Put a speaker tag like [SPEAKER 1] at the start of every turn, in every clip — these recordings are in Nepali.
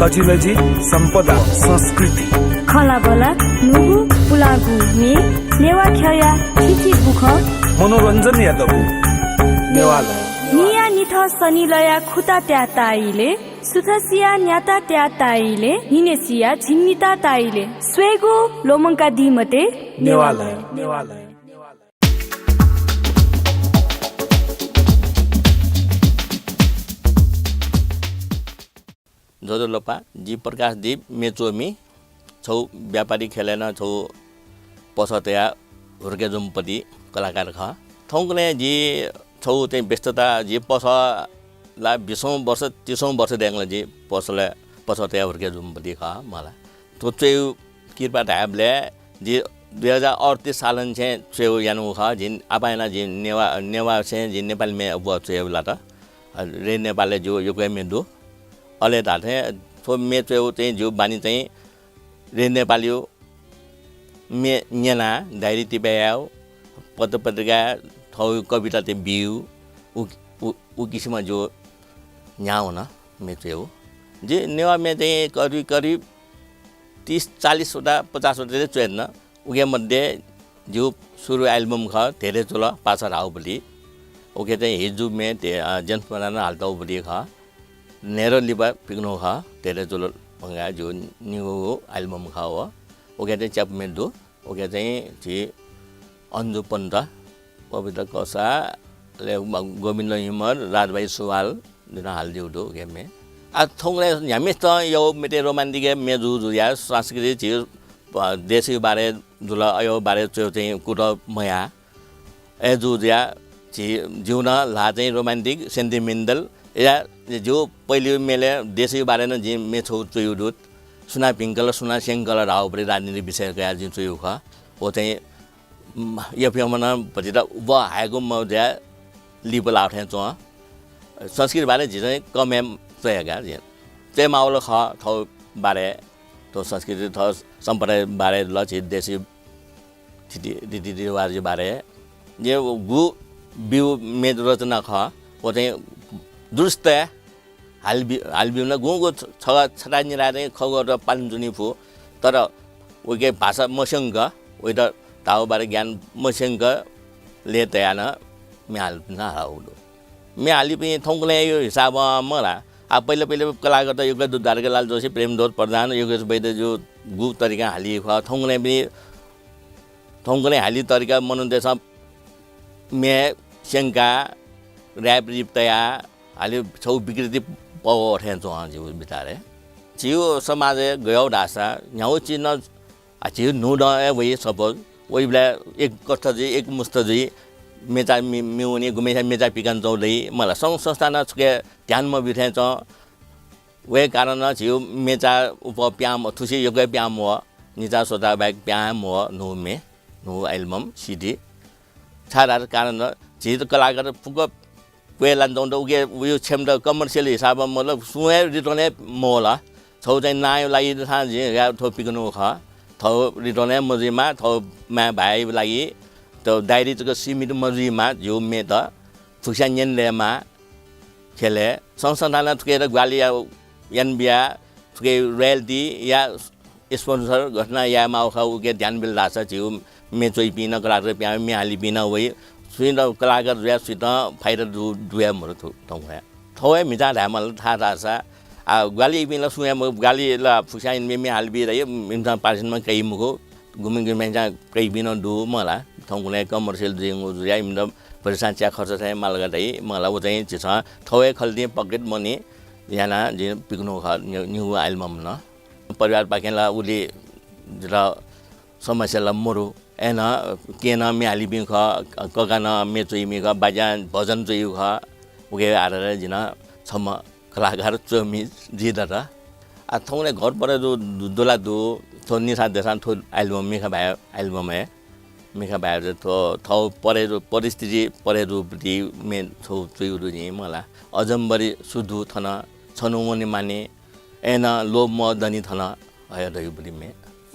[SPEAKER 1] तजिलजी सम्पदा संस्कृति
[SPEAKER 2] खलाबला नुगु पुलागु मे नेवा ख्या थिथि बुख
[SPEAKER 1] मनोरञ्जन यादव नेवाला
[SPEAKER 2] निया निथ सनिलया खुता त्या ताइले सुथसिया न्याता त्या ताइले निनेसिया झिन्निता ताइले स्वेगु लोमंका दिमते
[SPEAKER 1] नेवाला
[SPEAKER 3] जोजो लोपा जी प्रकाश दीप मेचोमी छौ व्यापारी खेलेन छौ पसतया हुर्के जुम्पति कलाकार ख थौकने जी छौ चाहिँ व्यस्तता जी पसला 20औं वर्ष 30औं वर्ष देख्ला जी पसले पसतया हुर्के जुम्पति ख मला तो चाहिँ कृपा ढाबले जी 2038 सालन चाहिँ चेउ यानु ख जिन आपाना जी नेवा चाहिँ जी नेपाल में अब चेउ लाता रे नेपालले जो योकै मेदु अले धाथे थो मे चेउ चाहिँ जो बानी चाहिँ रे नेपालियो मे न्याना डायरी तिब्याउ पत्रिका थौ कविता ते बिउ उ किसिम जो न्याउ न मे चेउ जे नेवा मे चाहिँ करिब 30-40 वटा 50 वटा चाहिँ चेन उके मध्ये जो सुरु एल्बम ख धेरै चुल पाछा राउ बली उके चाहिँ हिजु मे जन्म बनाना हालता बली ख नेरो लिबा पिग्नो खा तेरे चुल पंगा जो न्यू एल्बम खा हो ओके चाहिँ च्याप मेदु ओके चाहिँ जी अन्जु पन्ता पवित्र कसा ले गोविन्द हिमर राजभाइ सुवाल दिन हालदिउ दो ओके मे आ थोंगले हामी त यो मेटे रोमान्टिक मेजु जुया संस्कृति जी देशी बारे जुला अयो बारे चाहिँ कुरो मया ए जुया जी जिउन ला चाहिँ रोमान्टिक सेन्टिमेन्टल या जो पहिले मेले देशी बारे न जी मे छौ चुयु दुत सुना पिंकल सुना सेंकल राव परि राजनीति विषय का जी चुयु ख ओ चाहिँ यो फिल्मना पछि त व हाएको म ज्या लिबल आउथे छ संस्कृति बारे जी चाहिँ कमे चयगा जी चाहिँ माउल ख थौ बारे तो संस्कृति थ सम्प्रदाय बारे ल छि देशी रीति रिवाज बारे जे गु बिउ मेद रचना ख ओ चाहिँ दुरुस्त हालबिउन गुँगो छटा निराने खगो र पान्जुनी फु तर उके भाषा मसंग उइ त ताउबारे ज्ञान मसंग ले तयान म्याल न हाउलो म्याली पनि थौकले यो हिसाब मला आ पहिले कलाकार त युग दुधारके लाल जोशी प्रेमदोत प्रधान योगेश वैद्य जो गु तरिका हाली ख थौकले पनि थौकले हाली तरिका मनुदेश मे शंका र्याप रिप्तया हाले छौ विकृति पौठे जो जीव बितारे जिउ समाज गयो ढासा न्याउ चिन जिउ नुड वही सपोज वही बेला एक कष्ट जी एक मुस्त जी मेचा मिउनी गुमेसा मेचा पिकान चौधरी मलाई सङ्घ संस्थान छुके ध्यानमा बिठे छ वे कारण जिउ मेचा उप प्याम थुसी योग्य प्याम हो निचा सोचा बाइक प्याम हो नु एल्बम सिडी छाडा कारण जिउ कलाकार फुक वे लान्दो उगे उयो छेम त कमर्सियल हिसाबमा मतलब सुए रिटर्ने मोला छौ चाहिँ नायो लागि था जे या थो पिकनो ख थौ रिटर्ने मजिमा थौ मा भाइ लागि त डायरी त सीमित मजिमा जो मे त फुक्सान्यन लेमा खेले संस्थान थुकेर ग्वाली एनबिया थुके रोयल्टी या स्पोन्सर घटना या माउख उगे ध्यान बिल्दा छ जिउ मे चोइ पिन कलाकार प्या मे हाली पिन वइ सुइन कलाकार जुया सुइत फाइटर दुया मरु थौया थौया मिजा ढामल था रासा आ गाली बिन सुया गाली ल फुसाइन मे हालबि रहे मिमसा पार्सनमा कई मुको गुमिङ गुमिङजा कई बिन दु मला थौले कमर्सियल जिङु जुया मिम पैसा च्या खर्च चाहिँ मालगा दai मला उ चाहिँ छ थौया खल्दि पकेट मनी याना जे पिक्नो ख न्यू एल्बम न परिवार पाकेला उले र समस्याला मरु एन केन मे हालिबि ख कगान मे चोइमी ख बाजान भजन चोइ ख उके आएर जिन छम कलाकार चोमी जिदर आ थौले घर पर जो दोला दो थोनी सा देसान थो एल्बम मेखा भाइ एल्बम है मेखा भाइ थो थौ परे परिस्थिति परे रूपति मे छौ चोइ रुनी मला अजम्बरी सुधु थन छनुमनि माने एन लोभ म दनी थन हय दयुबली मे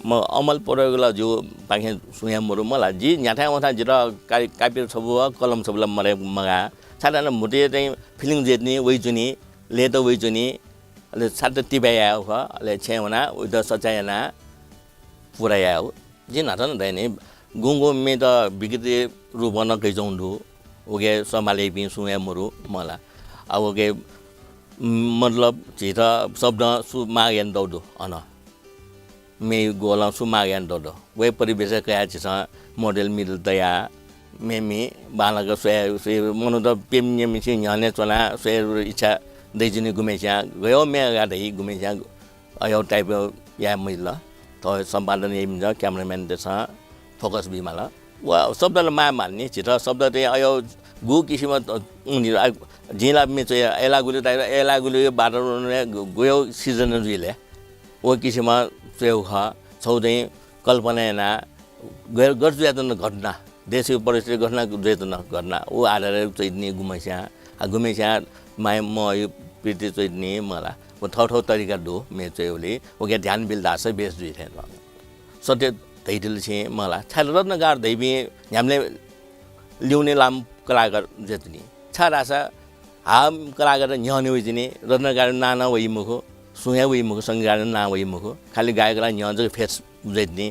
[SPEAKER 3] म अमल परेगला जो पाखे सुया मरु मला जी न्याथा वथा जिरा कापिर छबु कलम छबुला मरे मगा साधारण मुटे चाहिँ फिलिङ जेत्नी वइजुनी लेतो वइजुनी अले साथ तिबाया हो अले छेवना उद सचायना पुराया हो जिन हटन दैने गुंगो मे त बिगते रुबन गइजौंदु ओगे समाले बि सुया मरु मला अब ओगे मतलब छिट शब्द सु मागेन दौदु अन मे गोला सु मागेन दौदु वे परिवेश कया छिस मोडेल मिल दया मेमी बालक से मनु त पेम मिसि न्याने चला से इच्छा दैजिने गुमेच्या गयो मे गादै गुमेच्या अयो टाइप या मैला त सम्पादन यिम ज क्यामेराम्यान देछ फोकस बिमाला वा शब्दले मा मान्ने छिट शब्द ते अयो गु किसिम उनी जिला मेच एलागुले टाइप एलागुले बाटो गयो सिजन जुइले ओ किसिम सेउ ख छौदै कल्पना ना गर्छु यातन घटना देशको परिस्थिति घटना ऊ आधार चाहिँ गुमेस्या माय म यो प्रीति चाहिँ नि मलाई वो थौ तरिका दो मे चाहिँ ओले ओके ध्यान बिल्दा छ बेस दुई थे सत्य दैदिल छे मलाई छाल रत्न गार दैबी हामीले ल्याउने लाम कलाकार जतनी छारासा हाम कलाकार न्याउने वइदिने रत्नगार नाना वइ मुखो सुया वइ मुखो संगार ना वइ मुखो खाली गायकलाई न्यान्छ फेस जतनी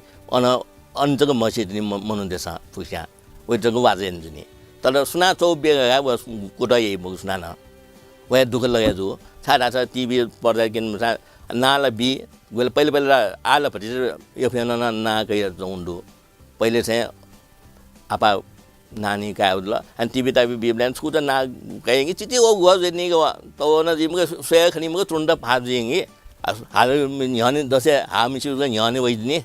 [SPEAKER 3] अन्तको मसिदनी मनुदेश फुस्या ओइटको वाजेन जुनी तर सुना चौ बेगा व कुटा यही मुख सुना न वे दुख लगे जो छाडा छ टिभी पर्दा किन नाला बी वेल पहिले आला फटी यो फेन ना कय जोंदु पहिले चाहिँ आपा नानी का उल अनि टिभी ताबी बिब्ल्यान छुटा ना कय चिति ओ गो जनी गो तो न जिम सोय खनि म तुन्द फाजिङि हाल न्याने दसे हामिसु न्याने वइदिने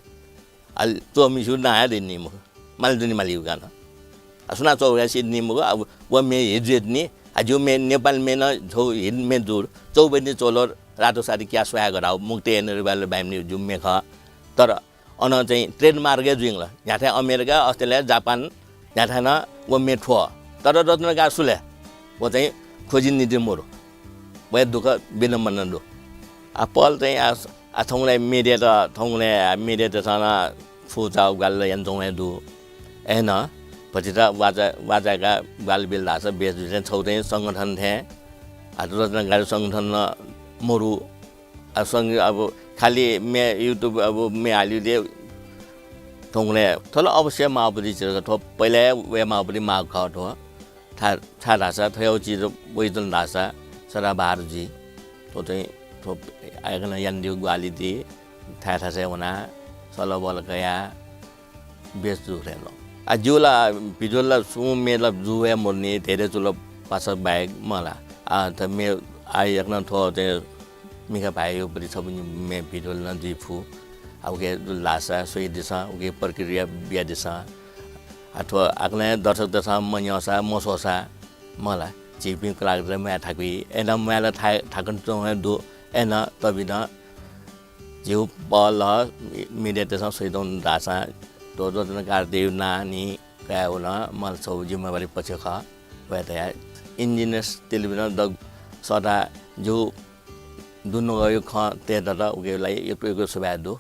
[SPEAKER 3] अल तो मिसु ना दिनी म मालदुनी मालिउ गाना सुना चौया सिडनी म अब व मे हेजेदनी आजु मे नेपाल मे न झौ हिन मे दूर चौबनी चोलर रातो साडी क्या सोया गराउ मुक्ति एनरबाल बाइमनि जुम्मे ख तर अन चाहिँ ट्रेडमार्कै जुइङला यहाँ चाहिँ अमेरिका अस्ट्रेलिया जापान यहाँ थाहा न व मे ठो तर रत्न गासुले व चाहिँ खोजिन निदि मोरो व दुख बिनम्बन दो अपल चाहिँ आ थौले मिडिया त छन फुचाउ गाल यान जौने दु एन पछि त वाजाका गाल बिल दास बेस जुन छौदै संगठन थे रत्न गाडी संगठन मोरु सँग अब खाली मे युट्युब अब मे हालिदे थौले थल अवश्य मापरि छ थो पहिले वे मापरि मा ख थो था दासा थयो चिज वइदन दासा सरा बारजी तो चाहिँ थो आगन यान दिउ गालिदे था चाहिँ वना सलो बल गया बेस जुरेलो आजुला बिजुला सुमेला जुवे मोर्ने धेरै चुलो पास बाइक मला त मे आइ एकन थो चाहिँ मिका भाइयो पनि सब मे बिजुल न दिफु आउके लासा सोइ दिसा उके प्रक्रिया बिया दिसा अथवा आग्ने दर्शक दशा मन्यसा मसोसा मला चिपिङ क्लाग मे थाकि एना मेला थाकन चोहे दु एना तबिना जिउ बल मिडिया दशा सोइदन दासा तो रत्नगार देव नानी क्या होला मल छौ जिम्मेवारी पछि ख वया इन्जिनियर्स टेलिभिजन द सदा जो दुनो गयो ख ते त उकेलाई एक सुबा दु